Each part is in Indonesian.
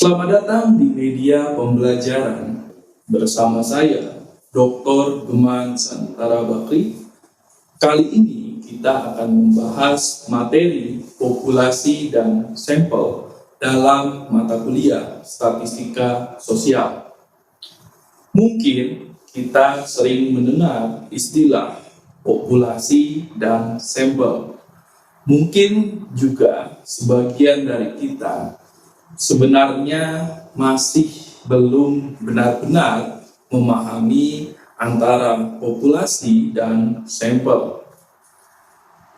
Selamat datang di media pembelajaran bersama saya, Dr. Geman Santara Bakri. Kali ini kita akan membahas materi populasi dan sampel dalam mata kuliah statistika sosial. Mungkin kita sering mendengar istilah populasi dan sampel. Mungkin juga sebagian dari kita sebenarnya masih belum benar-benar memahami antara populasi dan sampel.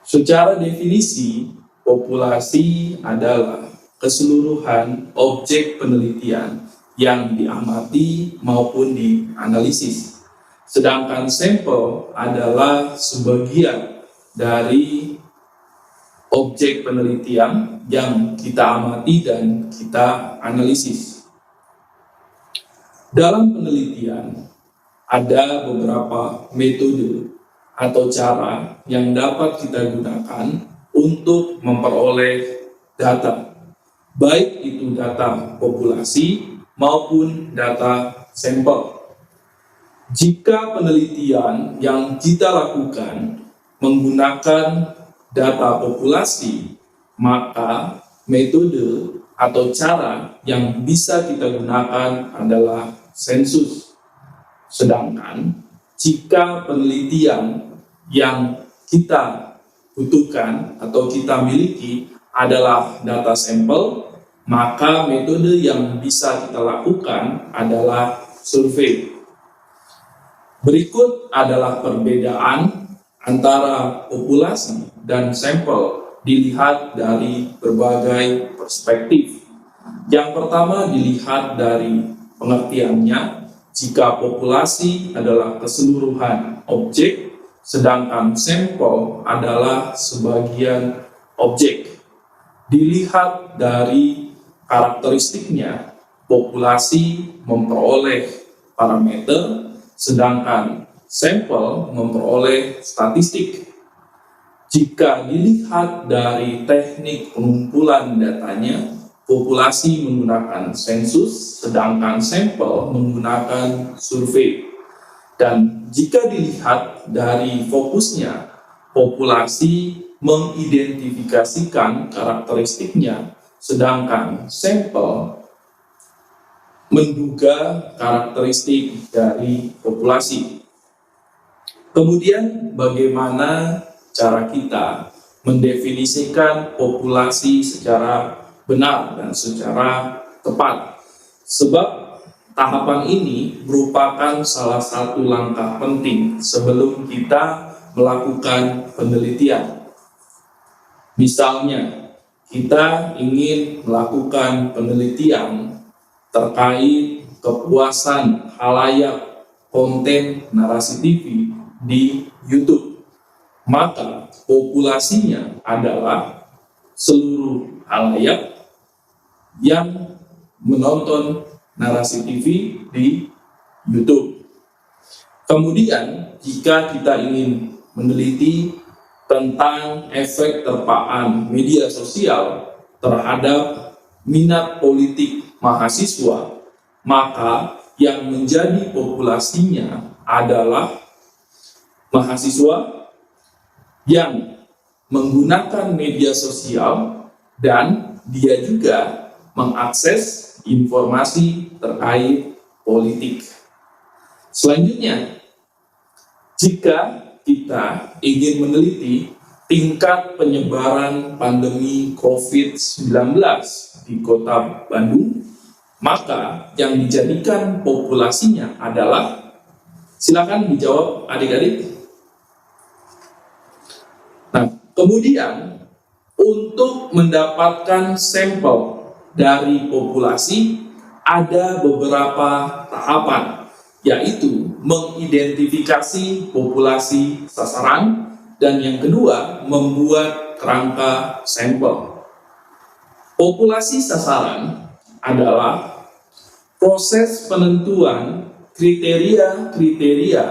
Secara definisi, populasi adalah keseluruhan objek penelitian yang diamati maupun dianalisis. Sedangkan sampel adalah sebagian dari objek penelitian yang kita amati dan kita analisis. Dalam penelitian, ada beberapa metode atau cara yang dapat kita gunakan untuk memperoleh data, baik itu data populasi maupun data sampel. Jika penelitian yang kita lakukan menggunakan data populasi, maka metode atau cara yang bisa kita gunakan adalah sensus. Sedangkan jika penelitian yang kita butuhkan atau kita miliki adalah data sampel, maka metode yang bisa kita lakukan adalah survei. Berikut adalah perbedaan antara populasi dan sampel dilihat dari berbagai perspektif. Yang pertama dilihat dari pengertiannya, jika populasi adalah keseluruhan objek, sedangkan sampel adalah sebagian objek. Dilihat dari karakteristiknya, populasi memperoleh parameter, sedangkan sampel memperoleh statistik. Jika dilihat dari teknik pengumpulan datanya, populasi menggunakan sensus, sedangkan sampel menggunakan survei. Dan jika dilihat dari fokusnya, populasi mengidentifikasikan karakteristiknya, sedangkan sampel menduga karakteristik dari populasi. Kemudian bagaimana cara kita mendefinisikan populasi secara benar dan secara tepat? Sebab tahapan ini merupakan salah satu langkah penting sebelum kita melakukan penelitian. Misalnya, kita ingin melakukan penelitian terkait kepuasan khalayak konten narasi TV di YouTube, maka populasinya adalah seluruh khalayak yang menonton narasi TV di YouTube. Kemudian, jika kita ingin meneliti tentang efek terpaan media sosial terhadap minat politik mahasiswa, maka yang menjadi populasinya adalah mahasiswa yang menggunakan media sosial dan dia juga mengakses informasi terkait politik. Selanjutnya, jika kita ingin meneliti tingkat penyebaran pandemi COVID-19 di Kota Bandung, maka yang dijadikan populasinya adalah, silakan dijawab adik-adik. Kemudian, untuk mendapatkan sampel dari populasi, ada beberapa tahapan, yaitu mengidentifikasi populasi sasaran, dan yang kedua, membuat kerangka sampel. Populasi sasaran adalah proses penentuan kriteria-kriteria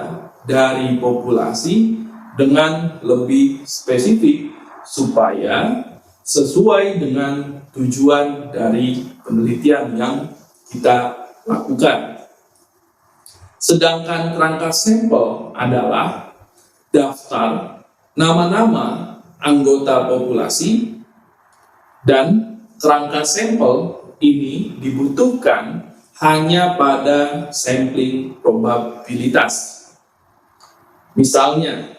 dari populasi dengan lebih spesifik supaya sesuai dengan tujuan dari penelitian yang kita lakukan. Sedangkan kerangka sampel adalah daftar nama-nama anggota populasi, dan kerangka sampel ini dibutuhkan hanya pada sampling probabilitas. Misalnya,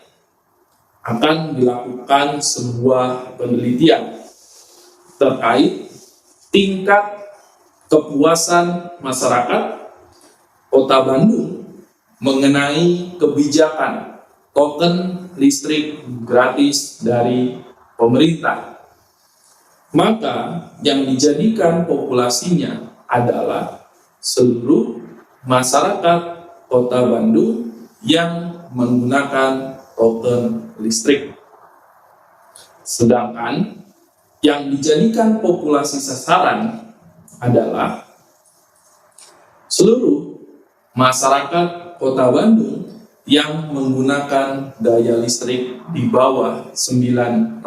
akan dilakukan sebuah penelitian terkait tingkat kepuasan masyarakat Kota Bandung mengenai kebijakan token listrik gratis dari pemerintah. Maka yang dijadikan populasinya adalah seluruh masyarakat Kota Bandung yang menggunakan token listrik. Sedangkan yang dijadikan populasi sasaran adalah seluruh masyarakat Kota Bandung yang menggunakan daya listrik di bawah 900.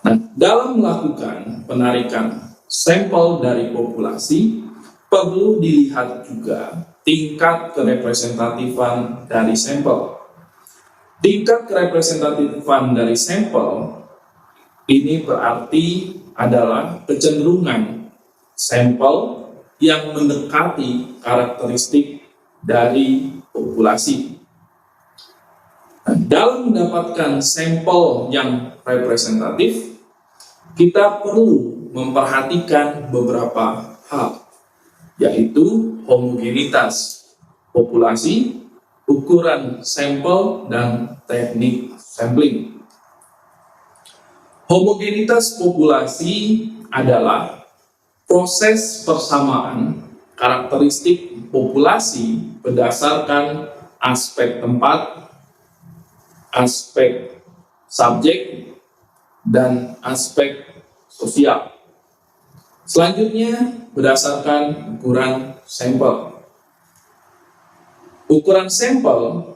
Nah, dalam melakukan penarikan sampel dari populasi, perlu dilihat juga tingkat kerepresentatifan dari sampel. Tingkat kerepresentatifan dari sampel ini berarti adalah kecenderungan sampel yang mendekati karakteristik dari populasi. Nah, dalam mendapatkan sampel yang representatif, kita perlu memperhatikan beberapa hal, yaitu homogenitas populasi, ukuran sampel, dan teknik sampling. Homogenitas populasi adalah proses persamaan karakteristik populasi berdasarkan aspek tempat, aspek subjek, dan aspek sosial. Selanjutnya, berdasarkan ukuran sampel. Ukuran sampel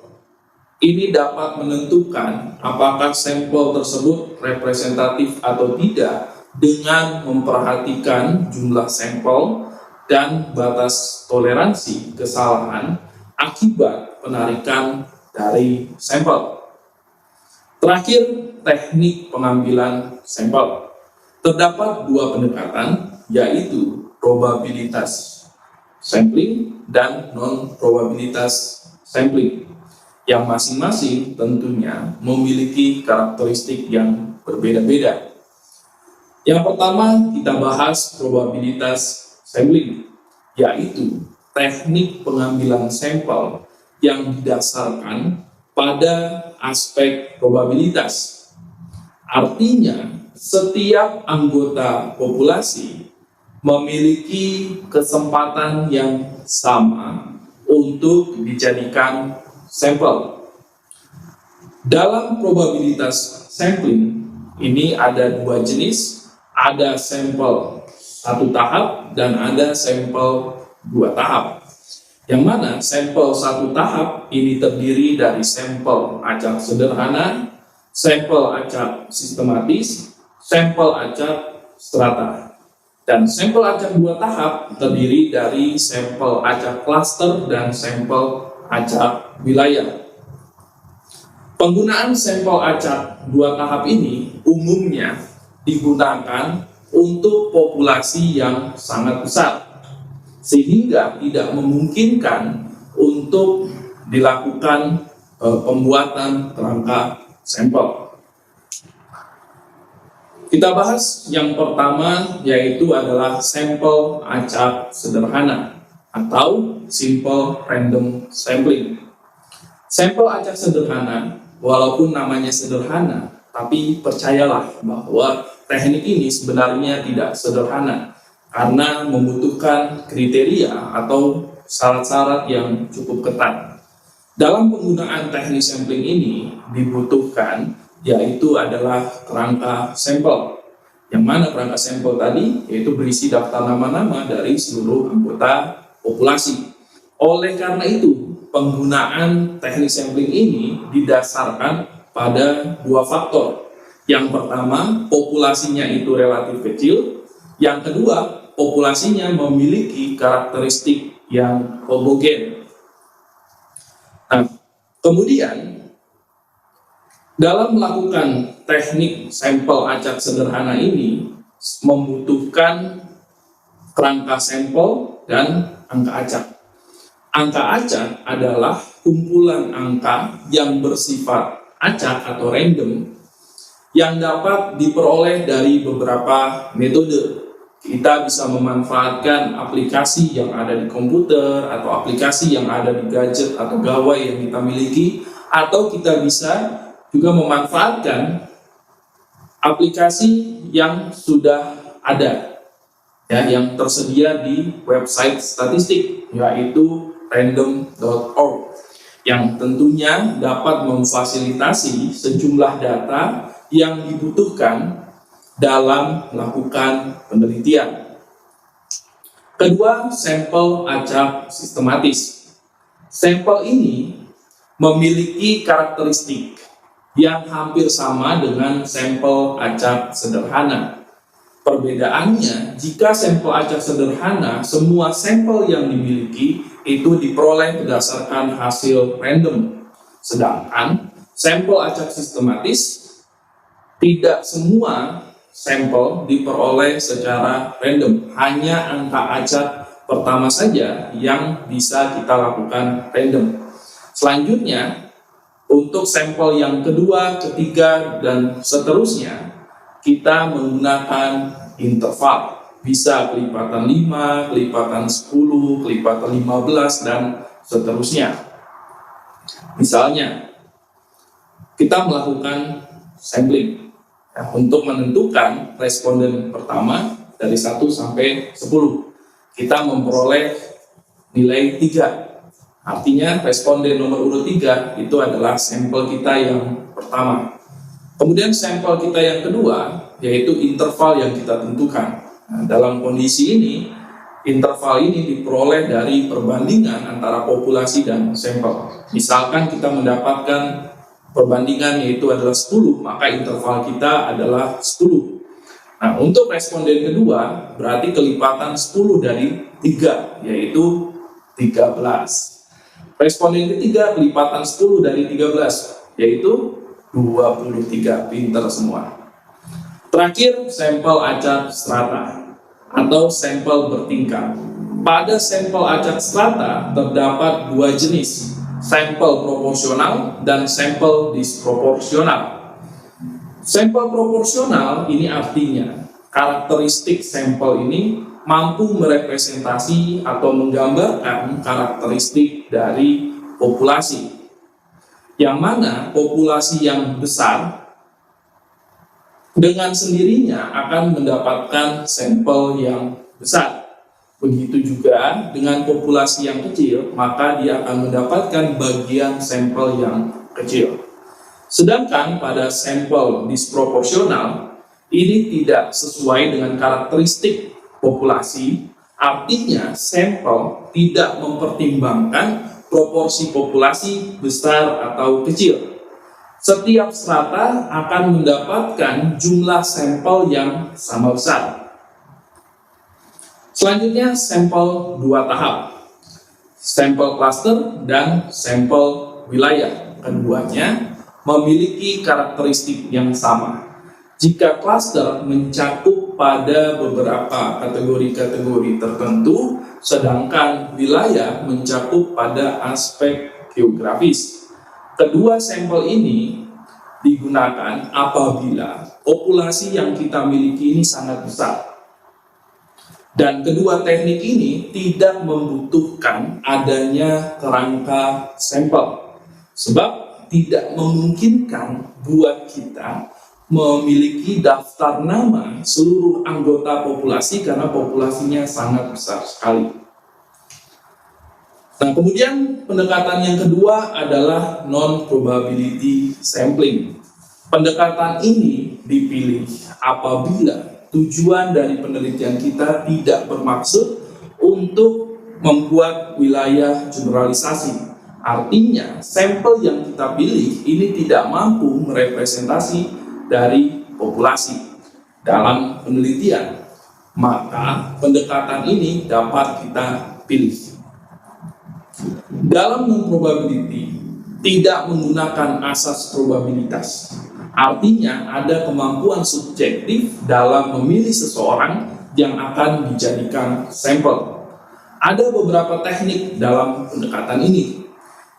ini dapat menentukan apakah sampel tersebut representatif atau tidak dengan memperhatikan jumlah sampel dan batas toleransi kesalahan akibat penarikan dari sampel. Terakhir, teknik pengambilan sampel. Terdapat dua pendekatan, yaitu probabilitas sampling dan non-probabilitas sampling, yang masing-masing tentunya memiliki karakteristik yang berbeda-beda. Yang pertama, kita bahas probabilitas sampling, yaitu teknik pengambilan sampel yang didasarkan pada aspek probabilitas. Artinya, setiap anggota populasi memiliki kesempatan yang sama untuk dijadikan sampel. Dalam probabilitas sampling ini ada dua jenis, ada sampel satu tahap dan ada sampel dua tahap. Yang mana sampel satu tahap ini terdiri dari sampel acak sederhana, sampel acak sistematis, sampel acak strata. Dan sampel acak dua tahap terdiri dari sampel acak klaster dan sampel acak wilayah. Penggunaan sampel acak dua tahap ini umumnya digunakan untuk populasi yang sangat besar, sehingga tidak memungkinkan untuk dilakukan pembuatan kerangka sampel. Kita bahas yang pertama, yaitu adalah sampel acak sederhana atau simple random sampling. Sampel acak sederhana, walaupun namanya sederhana, tapi percayalah bahwa teknik ini sebenarnya tidak sederhana karena membutuhkan kriteria atau syarat-syarat yang cukup ketat. Dalam penggunaan teknik sampling ini dibutuhkan yaitu adalah kerangka sampel, yang mana kerangka sampel tadi yaitu berisi daftar nama-nama dari seluruh anggota populasi. Oleh karena itu, penggunaan teknik sampling ini didasarkan pada dua faktor. Yang pertama, populasinya itu relatif kecil, Yang kedua, populasinya memiliki karakteristik yang homogen. Nah, kemudian dalam melakukan teknik sampel acak sederhana ini membutuhkan kerangka sampel dan angka acak. Angka acak adalah kumpulan angka yang bersifat acak atau random yang dapat diperoleh dari beberapa metode. Kita bisa memanfaatkan aplikasi yang ada di komputer atau aplikasi yang ada di gadget atau gawai yang kita miliki, atau kita bisa juga memanfaatkan aplikasi yang sudah ada, ya, yang tersedia di website statistik, yaitu random.org, yang tentunya dapat memfasilitasi sejumlah data yang dibutuhkan dalam melakukan penelitian. Kedua, sampel acak sistematis. Sampel ini memiliki karakteristik yang hampir sama dengan sampel acak sederhana. Perbedaannya, jika sampel acak sederhana, semua sampel yang dimiliki itu diperoleh berdasarkan hasil random. Sedangkan sampel acak sistematis, tidak semua sampel diperoleh secara random, hanya angka acak pertama saja yang bisa kita lakukan random. Selanjutnya, untuk sampel yang kedua, ketiga, dan seterusnya, kita menggunakan interval. Bisa kelipatan 5, kelipatan 10, kelipatan 15, dan seterusnya. Misalnya, kita melakukan sampling untuk menentukan responden pertama dari 1 sampai 10. Kita memperoleh nilai 3. Artinya responden nomor urut 3 itu adalah sampel kita yang pertama. Kemudian sampel kita yang kedua, yaitu interval yang kita tentukan. Nah, dalam kondisi ini, interval ini diperoleh dari perbandingan antara populasi dan sampel. Misalkan kita mendapatkan perbandingan yaitu adalah 10, maka interval kita adalah 10. Nah, untuk responden kedua, berarti kelipatan 10 dari 3, yaitu 13. Responden ketiga, kelipatan 10 dari 13, yaitu 23. Pinter semua. Terakhir, sampel acak strata atau sampel bertingkat. Pada sampel acak strata terdapat dua jenis, sampel proporsional dan sampel disproporsional. Sampel proporsional ini artinya karakteristik sampel ini mampu merepresentasi atau menggambarkan karakteristik dari populasi, yang mana populasi yang besar dengan sendirinya akan mendapatkan sampel yang besar. Begitu juga dengan populasi yang kecil, maka dia akan mendapatkan bagian sampel yang kecil. Sedangkan pada sampel disproporsional, ini tidak sesuai dengan karakteristik populasi, artinya sampel tidak mempertimbangkan proporsi populasi besar atau kecil. Setiap strata akan mendapatkan jumlah sampel yang sama besar. Selanjutnya, sampel 2 tahap, sampel cluster dan sampel wilayah. Keduanya memiliki karakteristik yang sama. Jika cluster mencakup pada beberapa kategori-kategori tertentu, sedangkan wilayah mencakup pada aspek geografis. Kedua sampel ini digunakan apabila populasi yang kita miliki ini sangat besar. Dan kedua teknik ini tidak membutuhkan adanya kerangka sampel, sebab tidak memungkinkan buat kita memiliki daftar nama seluruh anggota populasi karena populasinya sangat besar sekali. Nah, kemudian pendekatan yang kedua adalah non-probability sampling. Pendekatan ini dipilih apabila tujuan dari penelitian kita tidak bermaksud untuk membuat wilayah generalisasi. Artinya, sampel yang kita pilih ini tidak mampu merepresentasi dari populasi dalam penelitian. maka pendekatan ini dapat kita pilih. Dalam non-probability, tidak menggunakan asas probabilitas. Artinya ada kemampuan subjektif dalam memilih seseorang yang akan dijadikan sampel. Ada beberapa teknik dalam pendekatan ini.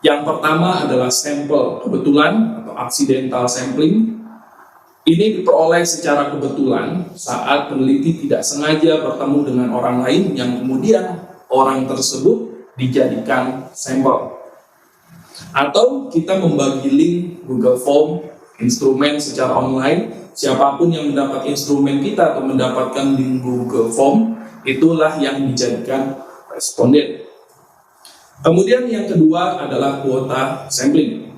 Yang pertama adalah sampel kebetulan atau accidental sampling. Ini diperoleh secara kebetulan saat peneliti tidak sengaja bertemu dengan orang lain yang kemudian orang tersebut dijadikan sampel. Atau kita membagi link Google Form, instrumen secara online, siapapun yang mendapat instrumen kita atau mendapatkan link Google Form, itulah yang dijadikan responden. Kemudian yang kedua adalah kuota sampling.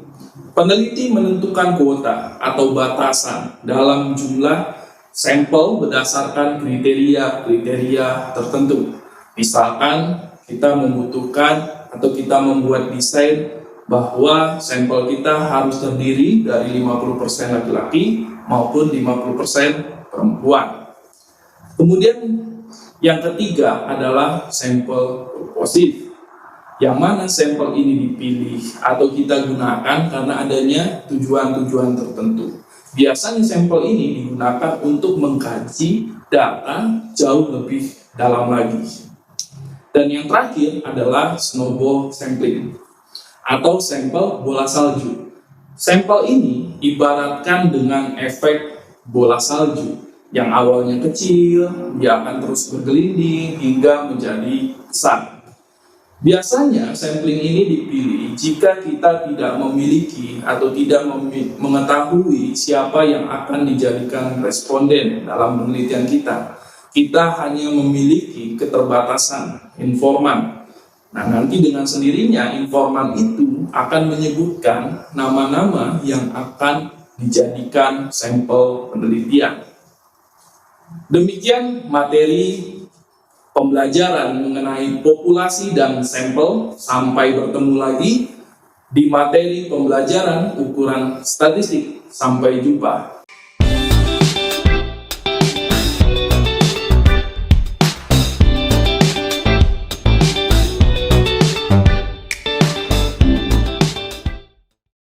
Peneliti menentukan kuota atau batasan dalam jumlah sampel berdasarkan kriteria-kriteria tertentu. Misalkan kita membutuhkan atau kita membuat desain bahwa sampel kita harus terdiri dari 50% laki-laki maupun 50% perempuan. Kemudian yang ketiga adalah sampel purposive, yang mana sampel ini dipilih atau kita gunakan karena adanya tujuan-tujuan tertentu. Biasanya sampel ini digunakan untuk mengkaji data jauh lebih dalam lagi. Dan yang terakhir adalah snowball sampling atau sampel bola salju. Sampel ini ibaratkan dengan efek bola salju yang awalnya kecil, dia akan terus bergelinding hingga menjadi besar. Biasanya sampling ini dipilih jika kita tidak memiliki atau tidak mengetahui siapa yang akan dijadikan responden dalam penelitian kita. Kita hanya memiliki keterbatasan informan. Nah, nanti dengan sendirinya informan itu akan menyebutkan nama-nama yang akan dijadikan sampel penelitian. Demikian materi pembelajaran mengenai populasi dan sampel. Sampai bertemu lagi di materi pembelajaran ukuran statistik. Sampai jumpa.